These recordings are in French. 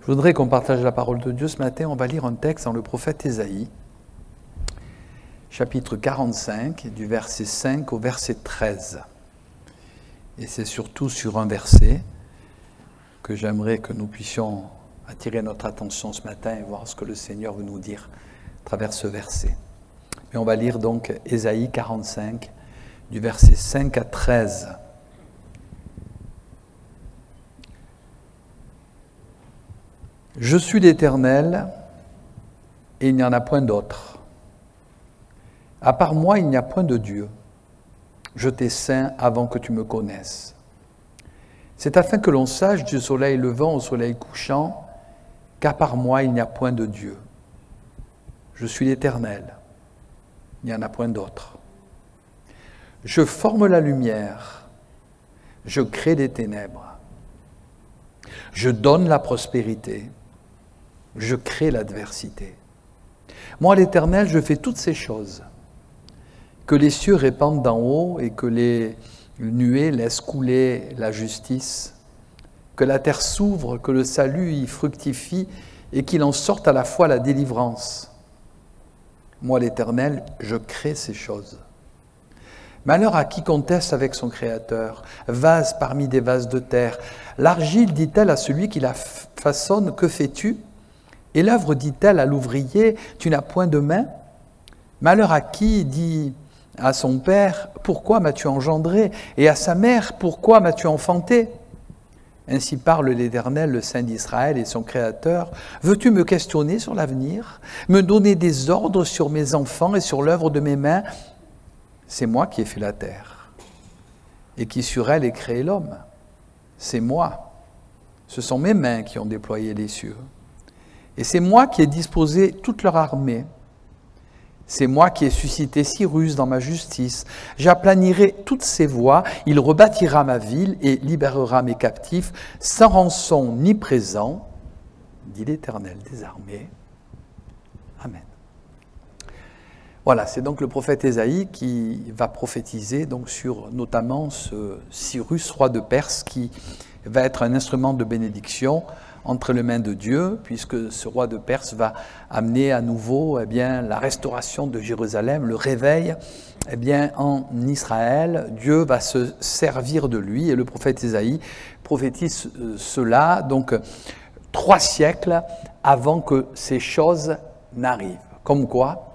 Je voudrais qu'on partage la parole de Dieu ce matin. On va lire un texte dans le prophète Ésaïe, chapitre 45, du verset 5 au verset 13. Et c'est surtout sur un verset que j'aimerais que nous puissions attirer notre attention ce matin et voir ce que le Seigneur veut nous dire à travers ce verset. Mais on va lire donc Ésaïe 45, du verset 5 à 13. Je suis l'Éternel, et il n'y en a point d'autre. À part moi, il n'y a point de Dieu. Je t'ai ceint avant que tu me connaisses. C'est afin que l'on sache du soleil levant au soleil couchant, qu'à part moi, il n'y a point de Dieu. Je suis l'Éternel, il n'y en a point d'autre. Je forme la lumière, je crée les ténèbres. Je donne la prospérité, je crée l'adversité. Moi, l'Éternel, je fais toutes ces choses. Que les cieux répandent d'en haut et que les nuées laissent couler la justice. Que la terre s'ouvre, que le salut y fructifie et qu'il en sorte à la fois la délivrance. Moi, l'Éternel, je crée ces choses. Malheur à qui conteste avec son Créateur, vase parmi des vases de terre. L'argile dit-elle à celui qui la façonne, que fais-tu? Et l'œuvre dit-elle à l'ouvrier, tu n'as point de main? Malheur à qui dit à son père, pourquoi m'as-tu engendré? Et à sa mère, pourquoi m'as-tu enfanté? Ainsi parle l'Éternel, le Saint d'Israël et son Créateur. Veux-tu me questionner sur l'avenir? Me donner des ordres sur mes enfants et sur l'œuvre de mes mains? C'est moi qui ai fait la terre, et qui sur elle ai créé l'homme. C'est moi. Ce sont mes mains qui ont déployé les cieux. Et c'est moi qui ai disposé toute leur armée. C'est moi qui ai suscité Cyrus dans ma justice. J'aplanirai toutes ses voies, il rebâtira ma ville et libérera mes captifs, sans rançon ni présent, dit l'Éternel des armées. Amen. Voilà, c'est donc le prophète Ésaïe qui va prophétiser donc sur notamment ce Cyrus, roi de Perse, qui va être un instrument de bénédiction entre les mains de Dieu, puisque ce roi de Perse va amener à nouveau la restauration de Jérusalem, le réveil en Israël. Dieu va se servir de lui, et le prophète Ésaïe prophétise cela, donc 3 siècles avant que ces choses n'arrivent. Comme quoi,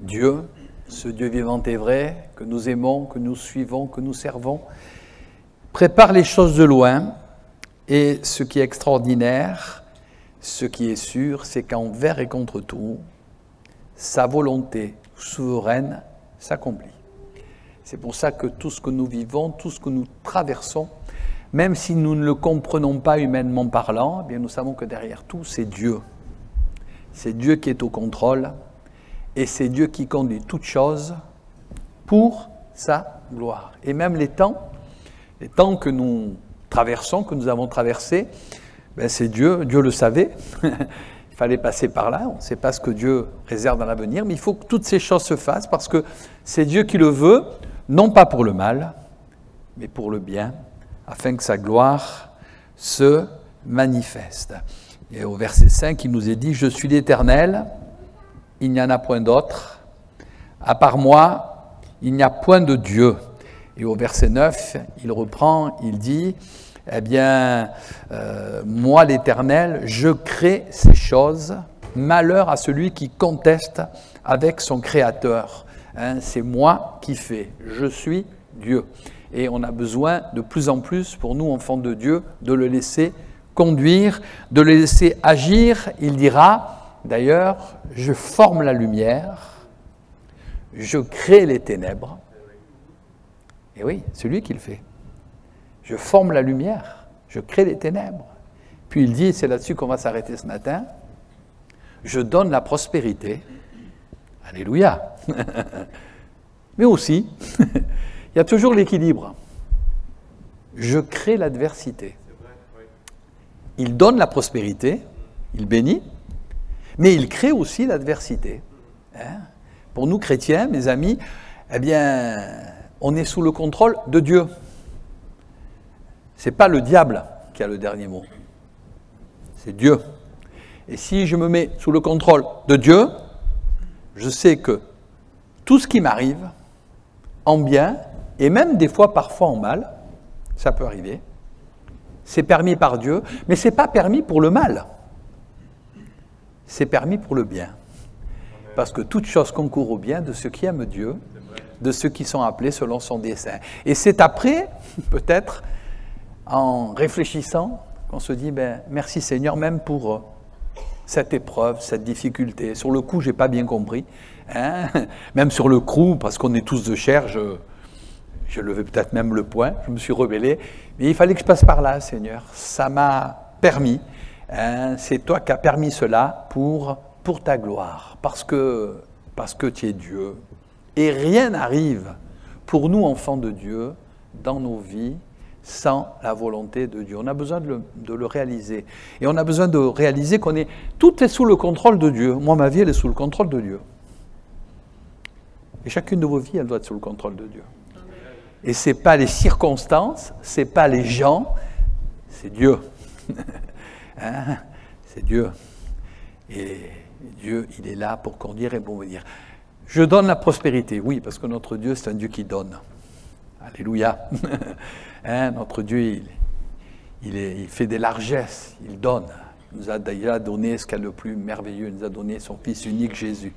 Dieu, ce Dieu vivant et vrai, que nous aimons, que nous suivons, que nous servons, prépare les choses de loin. Et ce qui est extraordinaire, ce qui est sûr, c'est qu'envers et contre tout, sa volonté souveraine s'accomplit. C'est pour ça que tout ce que nous vivons, tout ce que nous traversons, même si nous ne le comprenons pas humainement parlant, eh bien nous savons que derrière tout, c'est Dieu. C'est Dieu qui est au contrôle et c'est Dieu qui conduit toutes choses pour sa gloire. Et même les temps que nous traversons, que nous avons traversés, c'est Dieu le savait, il fallait passer par là, on ne sait pas ce que Dieu réserve dans l'avenir, mais il faut que toutes ces choses se fassent parce que c'est Dieu qui le veut, non pas pour le mal, mais pour le bien, afin que sa gloire se manifeste. Et au verset 5, il nous est dit, « Je suis l'Éternel, il n'y en a point d'autre, à part moi, il n'y a point de Dieu. » Et au verset 9, il reprend, il dit, moi l'Éternel, je crée ces choses, malheur à celui qui conteste avec son Créateur. C'est moi qui fais, je suis Dieu. Et on a besoin de plus en plus, pour nous, enfants de Dieu, de le laisser conduire, de le laisser agir. Il dira, d'ailleurs, je forme la lumière, je crée les ténèbres. Et oui, c'est lui qui le fait. Je forme la lumière, je crée les ténèbres. Puis il dit, c'est là-dessus qu'on va s'arrêter ce matin, je donne la prospérité. Alléluia. Mais aussi, il y a toujours l'équilibre. Je crée l'adversité. Il donne la prospérité, il bénit, mais il crée aussi l'adversité. Pour nous chrétiens, mes amis, on est sous le contrôle de Dieu. Ce n'est pas le diable qui a le dernier mot. C'est Dieu. Et si je me mets sous le contrôle de Dieu, je sais que tout ce qui m'arrive, en bien, et même des fois parfois en mal, ça peut arriver, c'est permis par Dieu, mais ce n'est pas permis pour le mal. C'est permis pour le bien. Parce que toute chose concourt au bien de ceux qui aiment Dieu, de ceux qui sont appelés selon son dessein. Et c'est après, peut-être, en réfléchissant, qu'on se dit, merci Seigneur, même pour cette épreuve, cette difficulté. Sur le coup, je n'ai pas bien compris. Hein, même sur le coup, parce qu'on est tous de chair, je levais peut-être même le poing, je me suis rebellé. Mais il fallait que je passe par là, Seigneur. Ça m'a permis. Hein, c'est toi qui as permis cela pour ta gloire. Parce que tu es Dieu. Et rien n'arrive pour nous, enfants de Dieu, dans nos vies, sans la volonté de Dieu. On a besoin de le réaliser. Et on a besoin de réaliser tout est sous le contrôle de Dieu. Moi, ma vie, elle est sous le contrôle de Dieu. Et chacune de vos vies, elle doit être sous le contrôle de Dieu. Et ce n'est pas les circonstances, ce n'est pas les gens, c'est Dieu. Hein? C'est Dieu. Et Dieu, il est là pour conduire et pour venir. Je donne la prospérité, oui, parce que notre Dieu, c'est un Dieu qui donne. Alléluia. Hein, notre Dieu, il fait des largesses, il donne. Il nous a déjà donné ce qu'il y a de plus merveilleux, il nous a donné son Fils unique Jésus,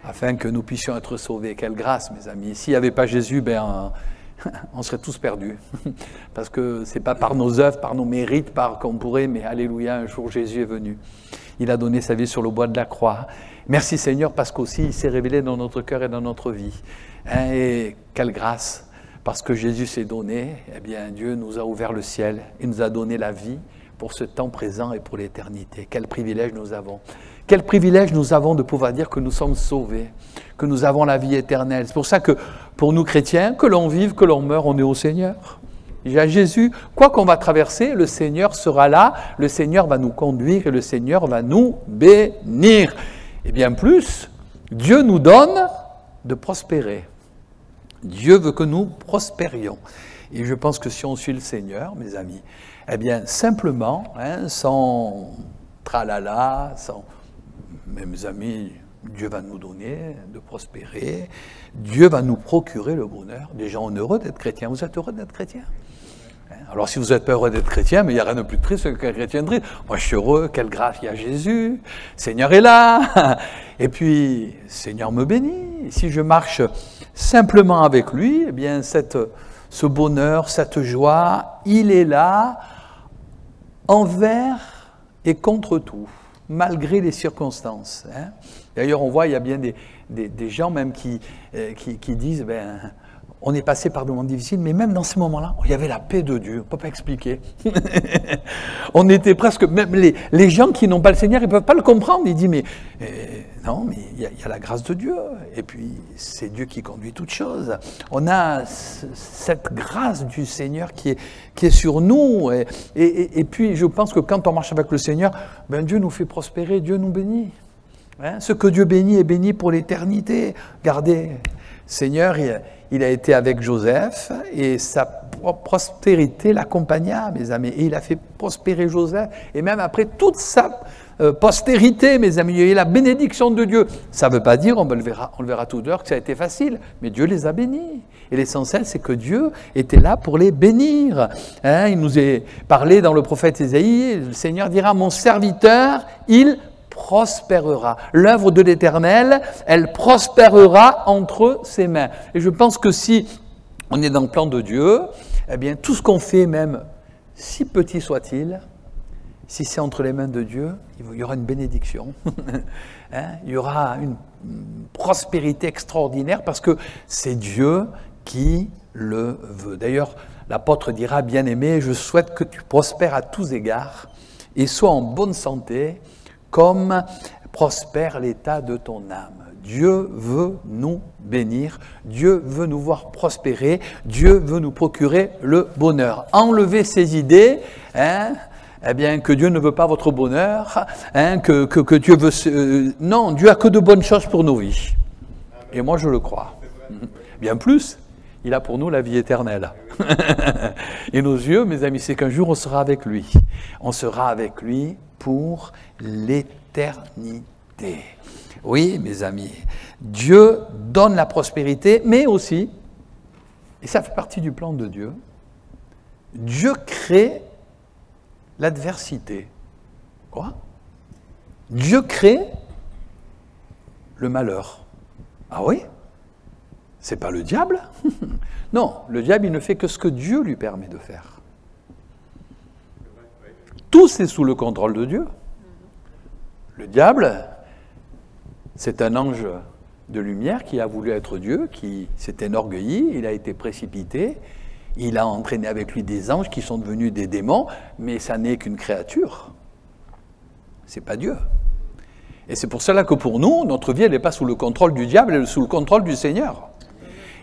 afin que nous puissions être sauvés. Quelle grâce, mes amis. S'il n'y avait pas Jésus, on serait tous perdus. Parce que ce n'est pas par nos œuvres, par nos mérites, qu'on pourrait, mais alléluia, un jour Jésus est venu. Il a donné sa vie sur le bois de la croix. Merci Seigneur, parce qu'aussi il s'est révélé dans notre cœur et dans notre vie. Hein, et quelle grâce, parce que Jésus s'est donné, eh bien Dieu nous a ouvert le ciel et nous a donné la vie pour ce temps présent et pour l'éternité. Quel privilège nous avons. Quel privilège nous avons de pouvoir dire que nous sommes sauvés, que nous avons la vie éternelle. C'est pour ça que pour nous chrétiens, que l'on vive, que l'on meure, on est au Seigneur. Il y a Jésus, quoi qu'on va traverser, le Seigneur sera là, le Seigneur va nous conduire et le Seigneur va nous bénir. Et bien plus, Dieu nous donne de prospérer. Dieu veut que nous prospérions. Et je pense que si on suit le Seigneur, mes amis, eh bien simplement, sans tralala, mes amis, Dieu va nous donner de prospérer, Dieu va nous procurer le bonheur. Des gens heureux d'être chrétiens. Vous êtes heureux d'être chrétien? Alors si vous n'êtes pas heureux d'être chrétien, mais il n'y a rien de plus triste qu'un chrétien triste. Moi je suis heureux, quelle grâce, il y a Jésus, le Seigneur est là, et puis le Seigneur me bénit. Si je marche simplement avec lui, eh bien ce bonheur, cette joie, il est là envers et contre tout, malgré les circonstances. Hein. D'ailleurs on voit, il y a bien des gens même qui disent, on est passé par des moments difficiles, mais même dans ces moments-là, il y avait la paix de Dieu. On ne peut pas expliquer. On était presque, même les gens qui n'ont pas le Seigneur, ils ne peuvent pas le comprendre. Ils disent, non, mais il y a la grâce de Dieu. Et puis, c'est Dieu qui conduit toutes choses. On a cette grâce du Seigneur qui est sur nous. Et puis, je pense que quand on marche avec le Seigneur, Dieu nous fait prospérer, Dieu nous bénit. Hein? Ce que Dieu bénit est béni pour l'éternité. Regardez, Seigneur, il a été avec Joseph et sa prospérité l'accompagna, mes amis. Et il a fait prospérer Joseph. Et même après toute sa postérité, mes amis, il y a eu la bénédiction de Dieu. Ça ne veut pas dire, on le verra tout à l'heure, que ça a été facile. Mais Dieu les a bénis. Et l'essentiel, c'est que Dieu était là pour les bénir. Hein, il nous est parlé dans le prophète Ésaïe, le Seigneur dira, mon serviteur, il prospérera. L'œuvre de l'Éternel, elle prospérera entre ses mains. Et je pense que si on est dans le plan de Dieu, eh bien, tout ce qu'on fait, même si petit soit-il, si c'est entre les mains de Dieu, il y aura une bénédiction. Hein? Il y aura une prospérité extraordinaire parce que c'est Dieu qui le veut. D'ailleurs, l'apôtre dira, bien-aimé, je souhaite que tu prospères à tous égards et sois en bonne santé, comme prospère l'état de ton âme. Dieu veut nous bénir, Dieu veut nous voir prospérer, Dieu veut nous procurer le bonheur. Enlevez ces idées, eh bien, que Dieu ne veut pas votre bonheur, que Dieu veut... non, Dieu a que de bonnes choses pour nos vies. Et moi, je le crois. Bien plus, Il a pour nous la vie éternelle. Et nos yeux, mes amis, c'est qu'un jour on sera avec lui. On sera avec lui pour l'éternité. Oui, mes amis, Dieu donne la prospérité, mais aussi, et ça fait partie du plan de Dieu, Dieu crée l'adversité. Quoi? Dieu crée le malheur. Ah oui? C'est pas le diable? Non, le diable, il ne fait que ce que Dieu lui permet de faire. Tout, c'est sous le contrôle de Dieu. Le diable, c'est un ange de lumière qui a voulu être Dieu, qui s'est enorgueilli, il a été précipité, il a entraîné avec lui des anges qui sont devenus des démons, mais ça n'est qu'une créature. C'est pas Dieu. Et c'est pour cela que pour nous, notre vie, elle n'est pas sous le contrôle du diable, elle est sous le contrôle du Seigneur.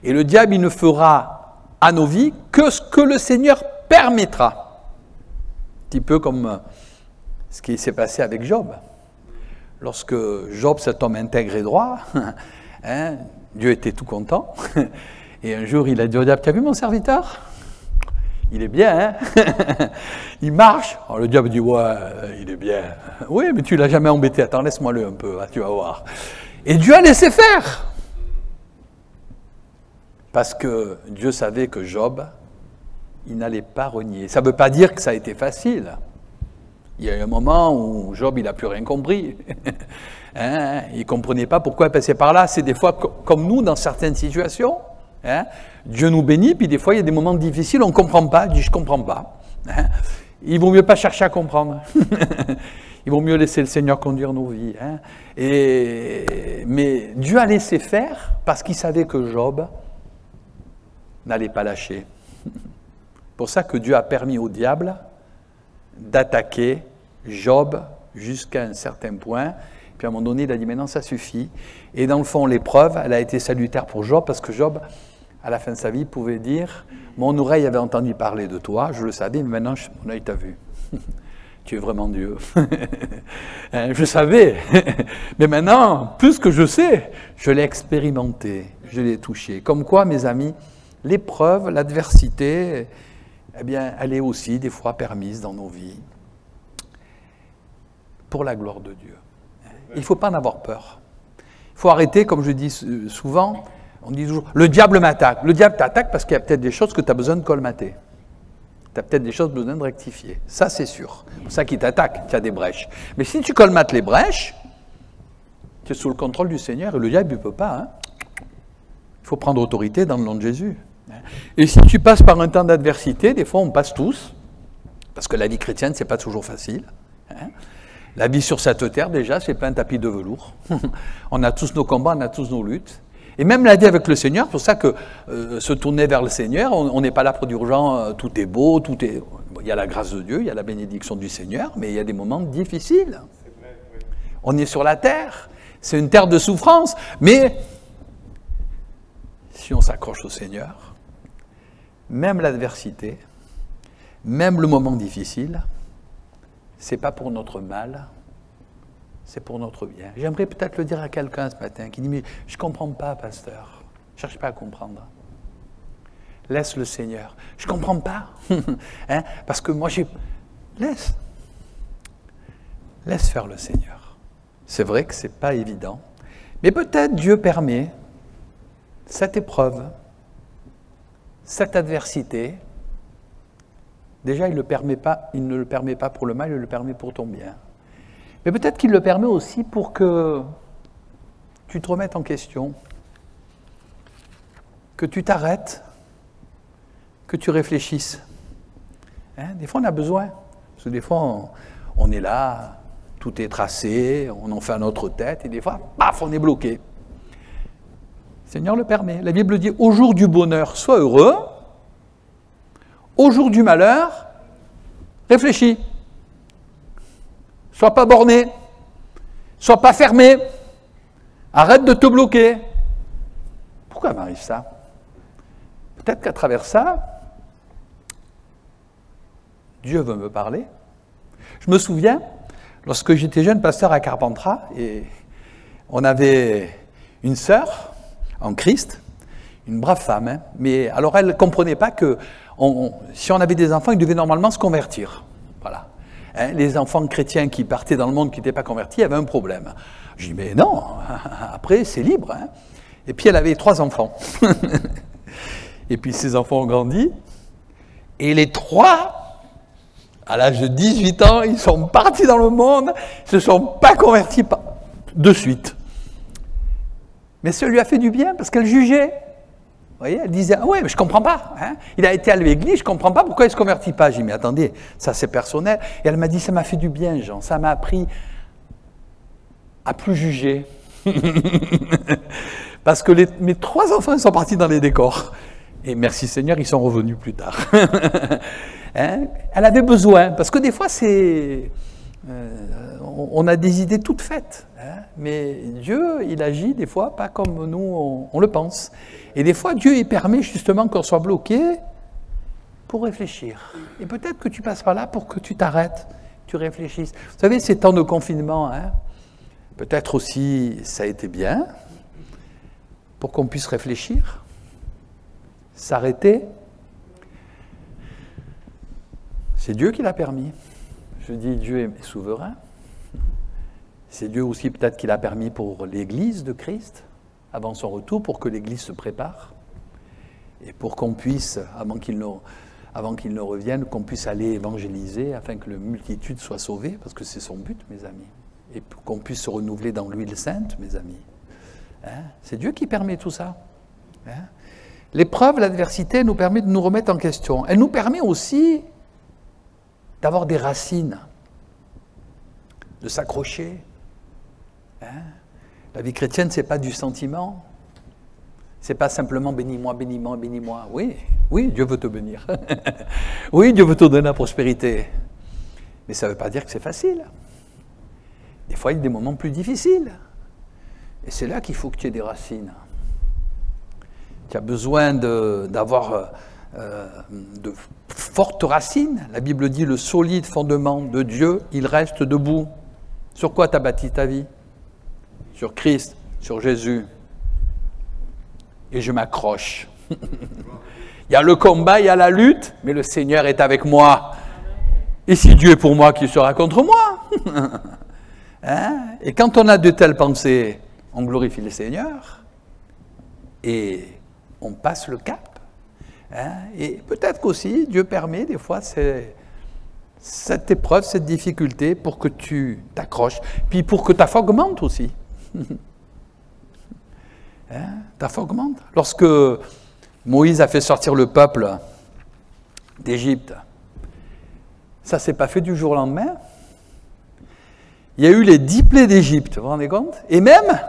Et le diable, il ne fera à nos vies que ce que le Seigneur permettra. Un petit peu comme ce qui s'est passé avec Job. Lorsque Job, cet homme intègre et droit, hein, Dieu était tout content. Et un jour, il a dit au diable, tu as vu mon serviteur? Il est bien, hein? Il marche. Alors le diable dit, ouais, il est bien. Oui, mais tu ne l'as jamais embêté. Attends, laisse-moi-le un peu, hein, tu vas voir. Et Dieu a laissé faire. Parce que Dieu savait que Job, il n'allait pas renier. Ça ne veut pas dire que ça a été facile. Il y a eu un moment où Job, il n'a plus rien compris. Hein? Il ne comprenait pas pourquoi il passait par là. C'est des fois comme nous, dans certaines situations. Hein? Dieu nous bénit, puis des fois, il y a des moments difficiles, on ne comprend pas. Il dit, je ne comprends pas. Hein? Il vaut mieux pas chercher à comprendre. Il vaut mieux laisser le Seigneur conduire nos vies. Hein? Mais Dieu a laissé faire parce qu'il savait que Job n'allait pas lâcher. C'est pour ça que Dieu a permis au diable d'attaquer Job jusqu'à un certain point. Puis à un moment donné, il a dit, maintenant ça suffit. Et dans le fond, l'épreuve, elle a été salutaire pour Job, parce que Job, à la fin de sa vie, pouvait dire, mon oreille avait entendu parler de toi, je le savais, mais maintenant mon œil t'a vu. Tu es vraiment Dieu. Je savais. Mais maintenant, plus que je sais, je l'ai expérimenté, je l'ai touché. Comme quoi, mes amis, l'épreuve, l'adversité, eh bien, elle est aussi des fois permise dans nos vies pour la gloire de Dieu. Il ne faut pas en avoir peur. Il faut arrêter, comme je dis souvent, on dit toujours, le diable m'attaque. Le diable t'attaque parce qu'il y a peut-être des choses que tu as besoin de colmater. Tu as peut-être des choses besoin de rectifier. Ça, c'est sûr. C'est pour ça qu'il t'attaque, tu as des brèches. Mais si tu colmates les brèches, tu es sous le contrôle du Seigneur et le diable ne peut pas. Hein. Il faut prendre autorité dans le nom de Jésus. Et si tu passes par un temps d'adversité, des fois on passe tous, parce que la vie chrétienne, ce n'est pas toujours facile. Hein. La vie sur cette terre, déjà, c'est pas un tapis de velours. On a tous nos combats, on a tous nos luttes. Et même la vie avec le Seigneur, c'est pour ça que se tourner vers le Seigneur, on n'est pas là pour dire aux gens, tout est beau, tout est... Il y a la grâce de Dieu, il y a la bénédiction du Seigneur, mais il y a des moments difficiles. Vrai, oui. On est sur la terre, c'est une terre de souffrance, mais si on s'accroche au Seigneur, même l'adversité, même le moment difficile, c'est pas pour notre mal, c'est pour notre bien. J'aimerais peut-être le dire à quelqu'un ce matin qui dit, mais je ne comprends pas, pasteur. Je ne cherche pas à comprendre. Laisse le Seigneur. Je ne comprends pas. Hein? Parce que moi, Laisse faire le Seigneur. C'est vrai que ce n'est pas évident. Mais peut-être Dieu permet cette épreuve, cette adversité. Déjà, il ne le permet pas pour le mal, il le permet pour ton bien. Mais peut-être qu'il le permet aussi pour que tu te remettes en question, que tu t'arrêtes, que tu réfléchisses. Hein? Des fois, on a besoin. Parce que des fois, on est là, tout est tracé, on en fait à notre tête, et des fois, paf, on est bloqué. Le Seigneur le permet. La Bible dit, au jour du bonheur, sois heureux. Au jour du malheur, réfléchis. Sois pas borné. Sois pas fermé. Arrête de te bloquer. Pourquoi m'arrive ça? Peut-être qu'à travers ça, Dieu veut me parler. Je me souviens, lorsque j'étais jeune pasteur à Carpentras, et on avait une sœur en Christ, une brave femme. Hein. Mais alors elle ne comprenait pas que si on avait des enfants, ils devaient normalement se convertir. Voilà. Hein, les enfants chrétiens qui partaient dans le monde qui n'étaient pas convertis avaient un problème. Je dis, mais non, après c'est libre. Hein. Et puis elle avait 3 enfants. Et puis ses enfants ont grandi. Et les 3, à l'âge de 18 ans, ils sont partis dans le monde, ils ne se sont pas convertis de suite. Mais ça lui a fait du bien parce qu'elle jugeait. Vous voyez, elle disait, ah ouais, mais je ne comprends pas. Hein. Il a été à l'église, je ne comprends pas pourquoi il ne se convertit pas. J'ai dit, mais attendez, ça c'est personnel. Et elle m'a dit, ça m'a fait du bien, Jean, ça m'a appris à plus juger. Parce que mes 3 enfants sont partis dans les décors. Et merci Seigneur, ils sont revenus plus tard. Hein? Elle avait besoin, parce que des fois, on a des idées toutes faites. Hein? Mais Dieu, il agit des fois pas comme nous, on le pense. Et des fois, Dieu, il permet justement qu'on soit bloqué pour réfléchir. Et peut-être que tu passes par là pour que tu t'arrêtes, tu réfléchisses. Vous savez, ces temps de confinement, hein, peut-être aussi, ça a été bien, pour qu'on puisse réfléchir, s'arrêter. C'est Dieu qui l'a permis. Je dis Dieu est souverain. C'est Dieu aussi peut-être qui l'a permis pour l'Église de Christ, avant son retour, pour que l'Église se prépare, et pour qu'on puisse, avant qu'il ne revienne, qu'on puisse aller évangéliser, afin que la multitude soit sauvée, parce que c'est son but, mes amis, et pour qu'on puisse se renouveler dans l'huile sainte, mes amis. Hein? C'est Dieu qui permet tout ça. Hein? L'épreuve, l'adversité nous permet de nous remettre en question. Elle nous permet aussi d'avoir des racines, de s'accrocher. Hein? La vie chrétienne, ce n'est pas du sentiment. Ce n'est pas simplement bénis-moi, bénis-moi, bénis-moi. Oui, oui, Dieu veut te bénir. Oui, Dieu veut te donner la prospérité. Mais ça ne veut pas dire que c'est facile. Des fois, il y a des moments plus difficiles. Et c'est là qu'il faut que tu aies des racines. Tu as besoin d'avoir de fortes racines. La Bible dit le solide fondement de Dieu, il reste debout. Sur quoi tu as bâti ta vie? Sur Christ, sur Jésus. Et je m'accroche. Il y a le combat, il y a la lutte, mais le Seigneur est avec moi. Et si Dieu est pour moi, qui sera contre moi? Hein? Et quand on a de telles pensées, on glorifie le Seigneur et on passe le cap. Hein? Et peut-être qu'aussi, Dieu permet des fois cette épreuve, cette difficulté pour que tu t'accroches, puis pour que ta foi augmente aussi. Hein? Ta foi augmente. Lorsque Moïse a fait sortir le peuple d'Égypte, ça ne s'est pas fait du jour au lendemain. Il y a eu les 10 plaies d'Égypte, vous vous rendez compte? Et même,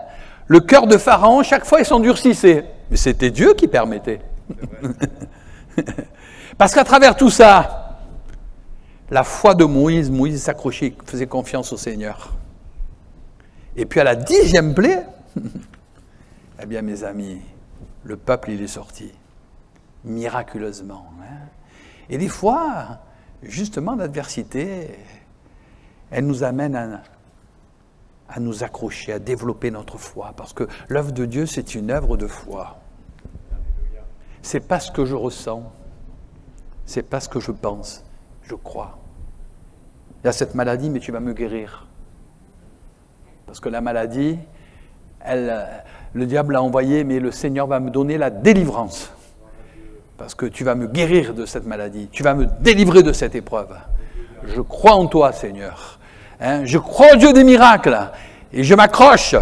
le cœur de Pharaon, chaque fois, il s'endurcissait. Mais c'était Dieu qui permettait. Parce qu'à travers tout ça, la foi de Moïse s'accrochait, il faisait confiance au Seigneur. Et puis à la 10e plaie, eh bien mes amis, le peuple il est sorti, miraculeusement. Hein. Et des fois, justement, l'adversité, elle nous amène à nous accrocher, à développer notre foi. Parce que l'œuvre de Dieu, c'est une œuvre de foi. C'est pas ce que je ressens, c'est pas ce que je pense, je crois. Il y a cette maladie, mais tu vas me guérir. Parce que la maladie, le diable l'a envoyée, mais le Seigneur va me donner la délivrance. Parce que tu vas me guérir de cette maladie, tu vas me délivrer de cette épreuve. Je crois en toi, Seigneur. Hein, je crois au Dieu des miracles et je m'accroche.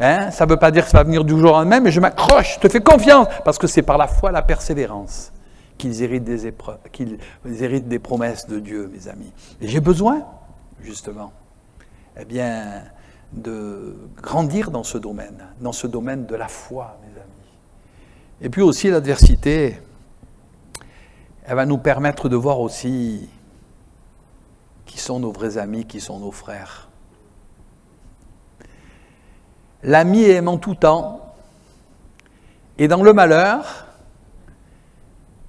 Hein, ça ne veut pas dire que ça va venir du jour au lendemain, mais je m'accroche, je te fais confiance, parce que c'est par la foi, la persévérance, qu'ils héritent des épreuves, qu'ils héritent des promesses de Dieu, mes amis. Et j'ai besoin, justement, eh bien, de grandir dans ce domaine de la foi, mes amis. Et puis aussi l'adversité, elle va nous permettre de voir aussi qui sont nos vrais amis, qui sont nos frères. L'ami aime en tout temps, et dans le malheur,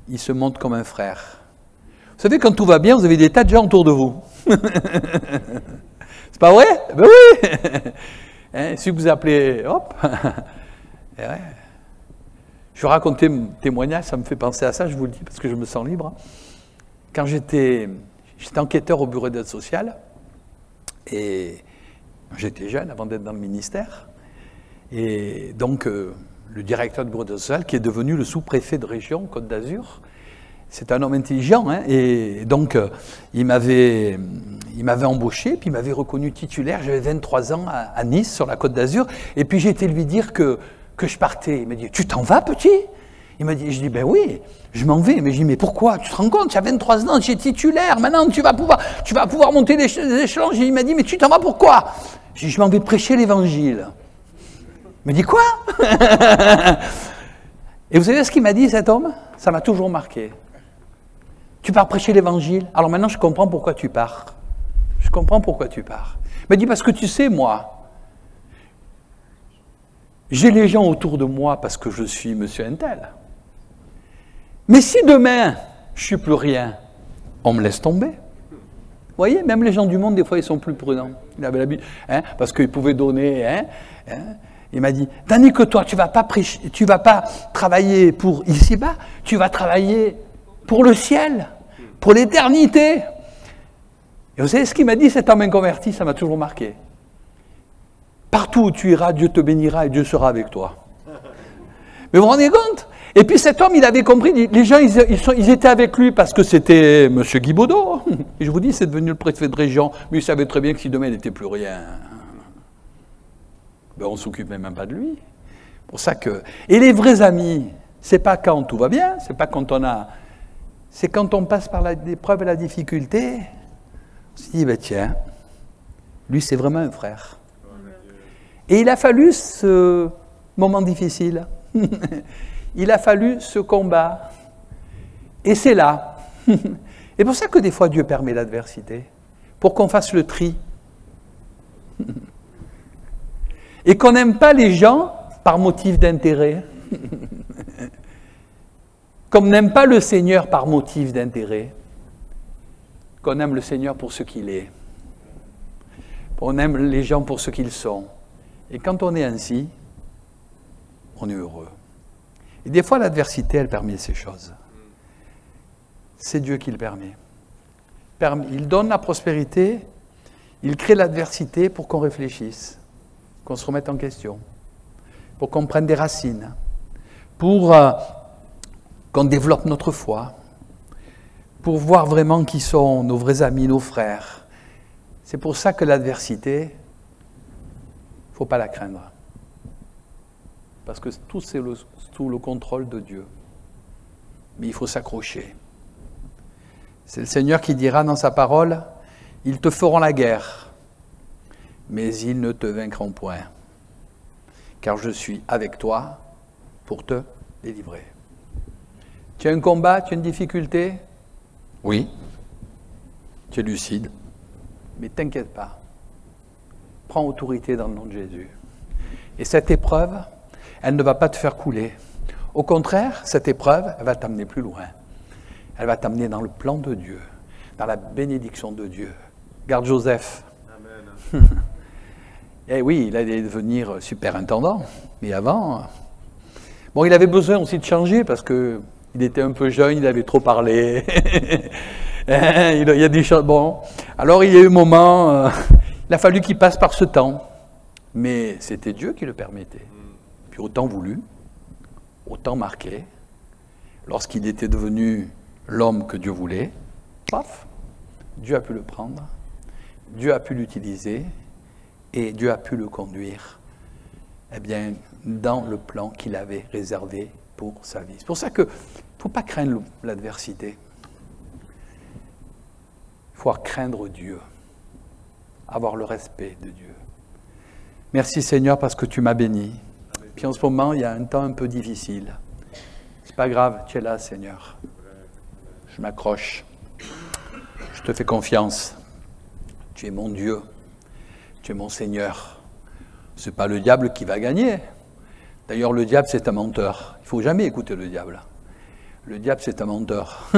il se montre comme un frère. Vous savez, quand tout va bien, vous avez des tas de gens autour de vous. C'est pas vrai? Ben oui. Hein, si vous appelez, hop. Ouais. Je vais raconter mon témoignage, ça me fait penser à ça, je vous le dis, parce que je me sens libre. Quand j'étais enquêteur au bureau d'aide sociale, et j'étais jeune avant d'être dans le ministère, et donc le directeur du bureau d'aide sociale, qui est devenu le sous-préfet de région Côte d'Azur, c'est un homme intelligent, hein, et donc il m'avait embauché, puis il m'avait reconnu titulaire, j'avais 23 ans à Nice, sur la Côte d'Azur, et puis j'ai été lui dire que je partais. Il m'a dit, tu t'en vas, petit? Il m'a dit, je dis, ben oui, je m'en vais. Mais je dis, mais pourquoi? Tu te rends compte, tu as 23 ans, tu es titulaire, maintenant tu vas pouvoir monter les échelons. Il m'a dit, mais tu t'en vas pourquoi? Je dis, je m'en vais prêcher l'évangile. Il m'a dit, quoi? Et vous savez ce qu'il m'a dit, cet homme? Ça m'a toujours marqué. Tu pars prêcher l'évangile? Alors maintenant, je comprends pourquoi tu pars. Je comprends pourquoi tu pars. Il m'a dit, parce que tu sais, moi, j'ai les gens autour de moi parce que je suis monsieur Intel. Mais si demain, je ne suis plus rien, on me laisse tomber. Vous voyez, même les gens du monde, des fois, ils sont plus prudents. Il avait l'habitude, hein, parce qu'ils pouvaient donner. Il m'a dit, tandis que toi, tu ne vas pas travailler pour ici-bas, tu vas travailler pour le ciel, pour l'éternité. Et vous savez ce qu'il m'a dit, cet homme inconverti, ça m'a toujours marqué. Partout où tu iras, Dieu te bénira et Dieu sera avec toi. Mais vous vous rendez compte? Et puis cet homme, il avait compris, les gens, ils étaient avec lui parce que c'était M. Guibaudot. Et je vous dis, c'est devenu le préfet de région. Mais il savait très bien que si demain il n'était plus rien, ben on ne s'occupait même pas de lui. Pour ça que... Et les vrais amis, c'est pas quand tout va bien, c'est pas quand on a... C'est quand on passe par l'épreuve et la difficulté, on se dit, ben tiens, lui c'est vraiment un frère. Et il a fallu ce moment difficile. Il a fallu ce combat. Et c'est là. Et pour ça que des fois Dieu permet l'adversité. Pour qu'on fasse le tri. Et qu'on n'aime pas les gens par motif d'intérêt. Comme n'aime pas le Seigneur par motif d'intérêt. Qu'on aime le Seigneur pour ce qu'il est. On aime les gens pour ce qu'ils sont. Et quand on est ainsi, on est heureux. Et des fois, l'adversité, elle permet ces choses. C'est Dieu qui le permet. Il donne la prospérité, il crée l'adversité pour qu'on réfléchisse, qu'on se remette en question, pour qu'on prenne des racines, pour qu'on développe notre foi, pour voir vraiment qui sont nos vrais amis, nos frères. C'est pour ça que l'adversité, il ne faut pas la craindre. Parce que tout c'est sous le contrôle de Dieu. Mais il faut s'accrocher. C'est le Seigneur qui dira dans sa parole, « Ils te feront la guerre, mais ils ne te vaincront point. Car je suis avec toi pour te délivrer. » Tu as un combat, tu as une difficulté? Oui. Tu es lucide. Mais t'inquiète pas. Prends autorité dans le nom de Jésus. Et cette épreuve, elle ne va pas te faire couler. Au contraire, cette épreuve, elle va t'amener plus loin. Elle va t'amener dans le plan de Dieu, dans la bénédiction de Dieu. Regarde Joseph. Amen. Eh oui, il allait devenir superintendant. Mais avant, bon, il avait besoin aussi de changer parce que il était un peu jeune, il avait trop parlé. Il y a des choses. Bon, alors il y a eu un moment, il a fallu qu'il passe par ce temps. Mais c'était Dieu qui le permettait. Puis autant voulu, autant marqué, lorsqu'il était devenu l'homme que Dieu voulait, paf, Dieu a pu le prendre, Dieu a pu l'utiliser, et Dieu a pu le conduire, eh bien, dans le plan qu'il avait réservé pour sa vie. C'est pour ça qu'il ne faut pas craindre l'adversité. Il faut craindre Dieu, avoir le respect de Dieu. Merci Seigneur parce que tu m'as béni. Puis en ce moment, il y a un temps un peu difficile. C'est pas grave, tu es là Seigneur. Je m'accroche. Je te fais confiance. Tu es mon Dieu. Tu es mon Seigneur. Ce n'est pas le diable qui va gagner. D'ailleurs, le diable, c'est un menteur. Il ne faut jamais écouter le diable. Le diable, c'est un menteur.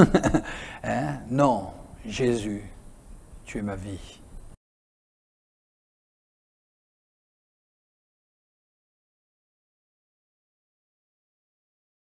Hein? Non, Jésus, tu es ma vie.